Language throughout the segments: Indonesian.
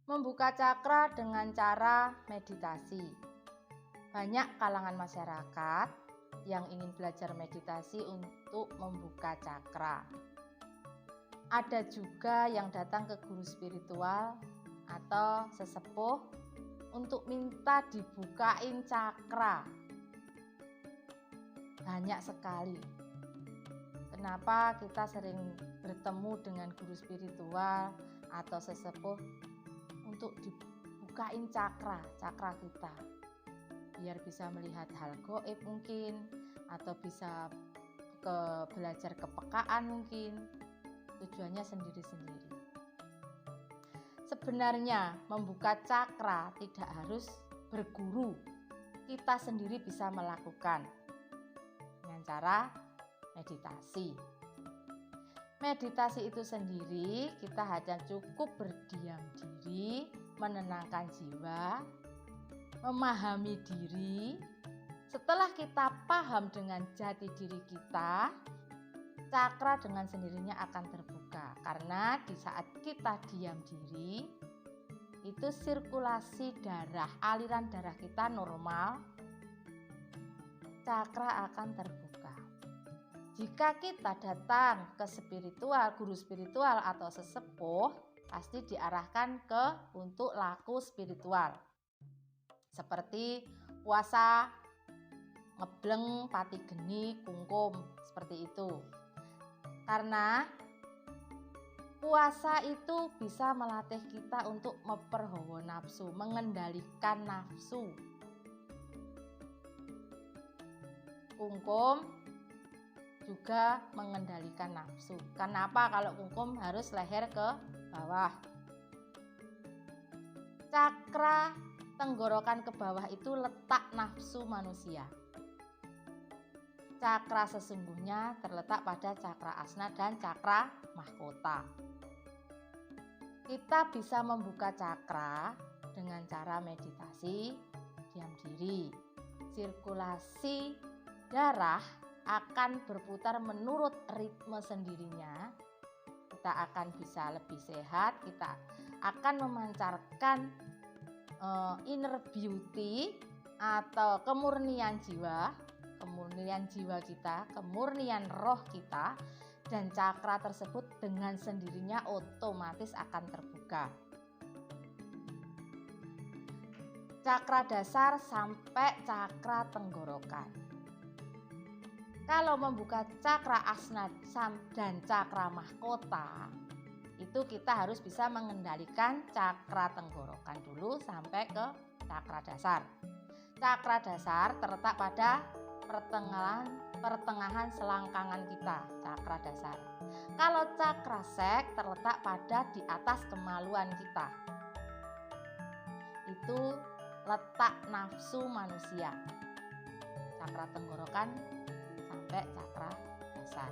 Membuka cakra dengan cara meditasi. Banyak kalangan masyarakat yang ingin belajar meditasi untuk membuka cakra. Ada juga yang datang ke guru spiritual atau sesepuh untuk minta dibukain cakra. Banyak sekali. Kenapa kita sering bertemu dengan guru spiritual atau sesepuh untuk dibukain cakra kita, biar bisa melihat hal gaib mungkin, atau bisa belajar kepekaan mungkin. Tujuannya sendiri-sendiri. Sebenarnya membuka cakra tidak harus berguru. Kita sendiri bisa melakukan dengan cara meditasi. Meditasi itu sendiri kita hanya cukup berdiam diri, menenangkan jiwa, memahami diri. Setelah kita paham dengan jati diri kita, cakra dengan sendirinya akan terbuka. Karena di saat kita diam diri, itu sirkulasi darah, aliran darah kita normal, cakra akan terbuka. Jika kita datang ke spiritual, guru spiritual atau sesepuh, pasti diarahkan untuk laku spiritual. Seperti puasa, ngebleng, pati geni, kungkum, seperti itu. Karena puasa itu bisa melatih kita untuk memperhawa nafsu, mengendalikan nafsu. Kungkum juga mengendalikan nafsu. Kenapa kalau kungkum harus leher ke bawah? Cakra tenggorokan ke bawah itu letak nafsu manusia. Cakra sesungguhnya terletak pada cakra asna dan cakra mahkota. Kita bisa membuka cakra dengan cara meditasi, diam diri. Sirkulasi darah akan berputar menurut ritme sendirinya. Kita akan bisa lebih sehat, kita akan memancarkan inner beauty atau kemurnian jiwa kita, kemurnian roh kita, dan cakra tersebut dengan sendirinya otomatis akan terbuka. Cakra dasar sampai cakra tenggorokan. Kalau membuka cakra asna dan cakra mahkota, itu kita harus bisa mengendalikan cakra tenggorokan dulu sampai ke cakra dasar. Cakra dasar terletak pada pertengahan selangkangan kita, cakra dasar. Kalau cakra sek terletak pada di atas kemaluan kita. Itu letak nafsu manusia. Cakra tenggorokan sampai cakra dasar.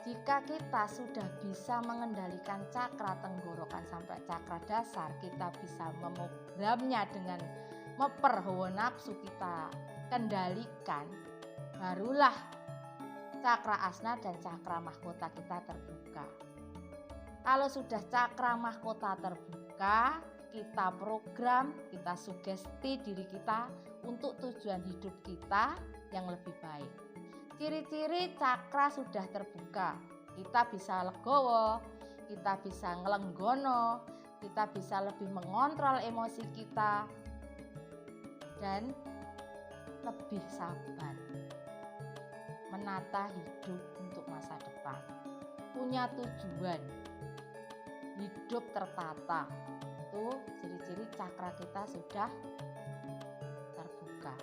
Jika kita sudah bisa mengendalikan cakra tenggorokan sampai cakra dasar, kita bisa memogramnya dengan memperhawa nafsu kita kendalikan, barulah cakra asna dan cakra mahkota kita terbuka. Kalau sudah cakra mahkota terbuka, kita program, kita sugesti diri kita untuk tujuan hidup kita yang lebih baik. Ciri-ciri cakra sudah terbuka, kita bisa legowo, kita bisa ngelenggono, kita bisa lebih mengontrol emosi kita, dan lebih sabar menata hidup untuk masa depan. Punya tujuan, hidup tertata. Itu ciri-ciri cakra kita sudah terbuka.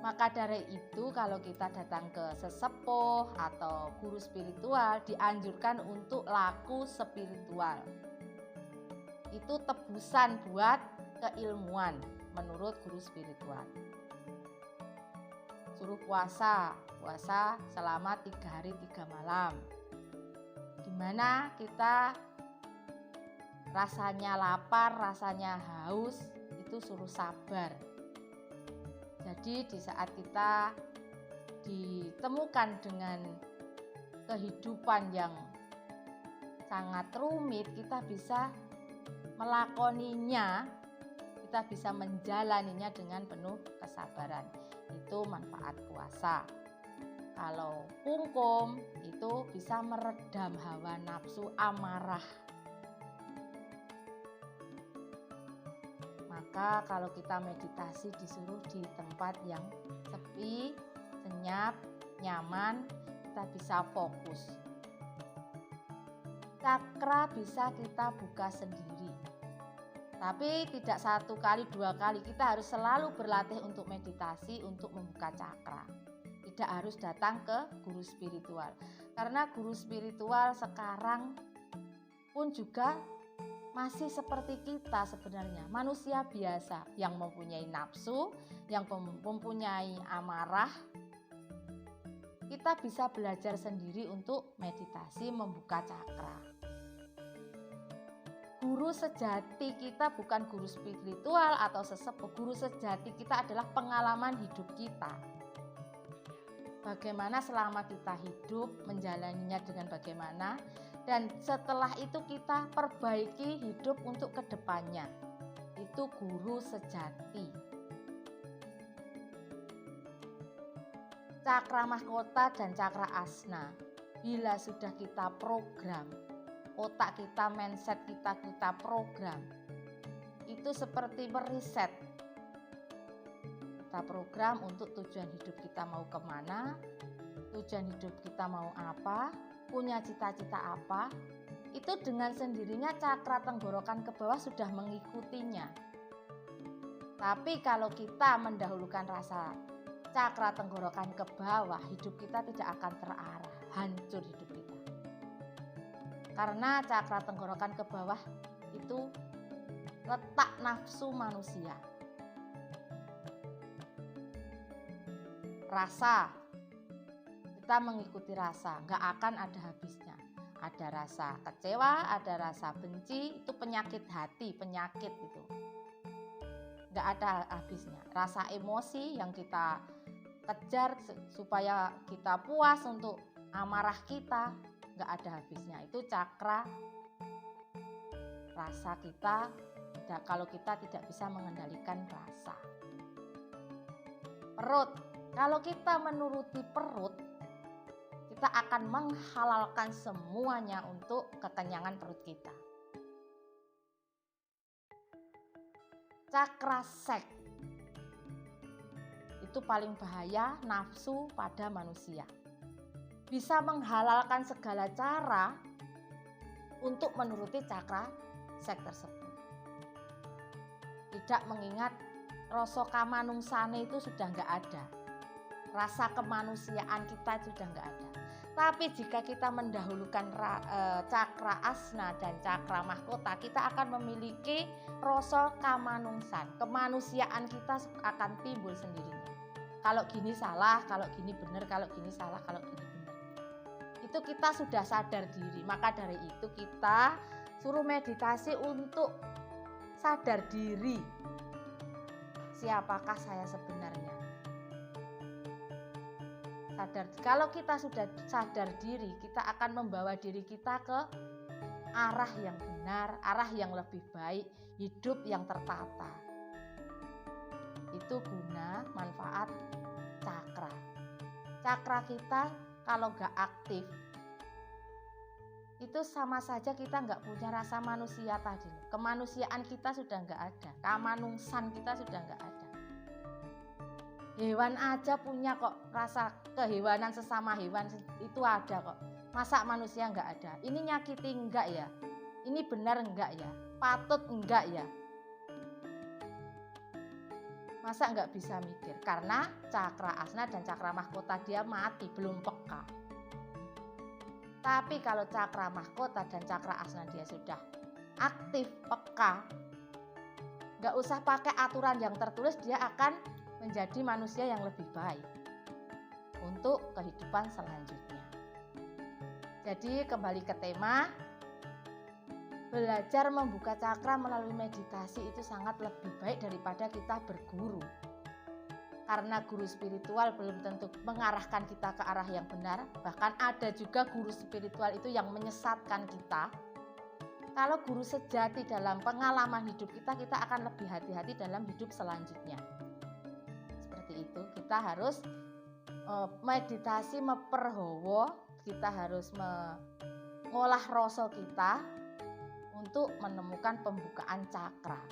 Maka dari itu kalau kita datang ke sesepuh atau guru spiritual, dianjurkan untuk laku spiritual. Itu tebusan buat keilmuan menurut guru spiritual. Suruh puasa selama 3 hari 3 malam. Dimana kita rasanya lapar, rasanya haus, itu suruh sabar. Jadi di saat kita ditemukan dengan kehidupan yang sangat rumit, kita bisa melakoninya, kita bisa menjalaninya dengan penuh kesabaran. Itu manfaat puasa. Kalau kungkum itu bisa meredam hawa nafsu amarah. Maka kalau kita meditasi disuruh di tempat yang sepi, senyap, nyaman, kita bisa fokus. Cakra bisa kita buka sendiri. Tapi tidak 1 kali, 2 kali, kita harus selalu berlatih untuk meditasi, untuk membuka cakra. Tidak harus datang ke guru spiritual. Karena guru spiritual sekarang pun juga masih seperti kita sebenarnya, manusia biasa yang mempunyai nafsu, yang mempunyai amarah. Kita bisa belajar sendiri untuk meditasi membuka cakra. Guru sejati kita bukan guru spiritual atau sesepuh. Guru sejati kita adalah pengalaman hidup kita. Bagaimana selama kita hidup, menjalaninya dengan bagaimana, dan setelah itu kita perbaiki hidup untuk kedepannya. Itu guru sejati. Cakra mahkota dan cakra asna, bila sudah kita program, otak kita, mindset kita program, itu seperti meriset. Kita program untuk tujuan hidup kita mau kemana, tujuan hidup kita mau apa, punya cita-cita apa, itu dengan sendirinya cakra tenggorokan ke bawah sudah mengikutinya. Tapi kalau kita mendahulukan rasa cakra tenggorokan ke bawah, hidup kita tidak akan terarah, hancur hidup kita. Karena cakra tenggorokan ke bawah itu letak nafsu manusia. Rasa, kita mengikuti rasa, nggak akan ada habisnya. Ada rasa kecewa, ada rasa benci, itu penyakit hati, penyakit itu. Nggak ada habisnya. Rasa emosi yang kita kejar supaya kita puas untuk amarah kita, nggak ada habisnya. Itu cakra rasa kita, kalau kita tidak bisa mengendalikan rasa. Perut, kalau kita menuruti perut, kita akan menghalalkan semuanya untuk kekenyangan perut kita. Cakra seks itu paling bahaya, nafsu pada manusia. Bisa menghalalkan segala cara untuk menuruti cakra seks tersebut. Tidak mengingat rasa kamanungsane itu sudah enggak ada. Rasa kemanusiaan kita sudah enggak ada. Tapi jika kita mendahulukan cakra asna dan cakra mahkota, kita akan memiliki rasa kamanungsan. Kemanusiaan kita akan timbul sendirinya. Kalau gini salah, kalau gini benar, kalau gini salah, kalau gini benar. Itu kita sudah sadar diri. Maka dari itu kita suruh meditasi untuk sadar diri. Siapakah saya sebenarnya? Sadar. Kalau kita sudah sadar diri, kita akan membawa diri kita ke arah yang benar, arah yang lebih baik, hidup yang tertata. Itu guna manfaat cakra. Cakra kita kalau gak aktif, itu sama saja kita gak punya rasa manusia tadi. Kemanusiaan kita sudah gak ada, kamanungsan kita sudah gak ada. Hewan aja punya kok rasa kehewanan, sesama hewan itu ada kok. Masa manusia gak ada? Ini nyakiti enggak ya? Ini benar enggak ya? Patut enggak ya? Masa nggak bisa mikir? Karena cakra asna dan cakra mahkota dia mati, belum peka. Tapi kalau cakra mahkota dan cakra asna dia sudah aktif, peka, nggak usah pakai aturan yang tertulis, dia akan menjadi manusia yang lebih baik untuk kehidupan selanjutnya. Jadi kembali ke tema, belajar membuka cakra melalui meditasi itu sangat lebih baik daripada kita berguru. Karena guru spiritual belum tentu mengarahkan kita ke arah yang benar. Bahkan ada juga guru spiritual itu yang menyesatkan kita. Kalau guru sejati dalam pengalaman hidup kita, kita akan lebih hati-hati dalam hidup selanjutnya. Seperti itu, kita harus meditasi meperhawa, kita harus mengolah rasa kita untuk menemukan pembukaan cakra.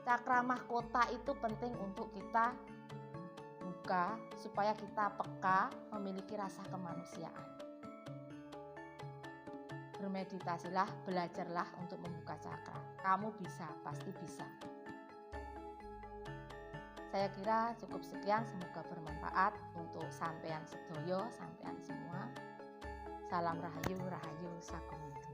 Cakra mahkota itu penting untuk kita buka supaya kita peka, memiliki rasa kemanusiaan. Bermeditasilah, belajarlah untuk membuka cakra. Kamu bisa, pasti bisa. Saya kira cukup sekian, semoga bermanfaat untuk sampean sedoyo, sampean semua. Salam rahayu, rahayu sakumito.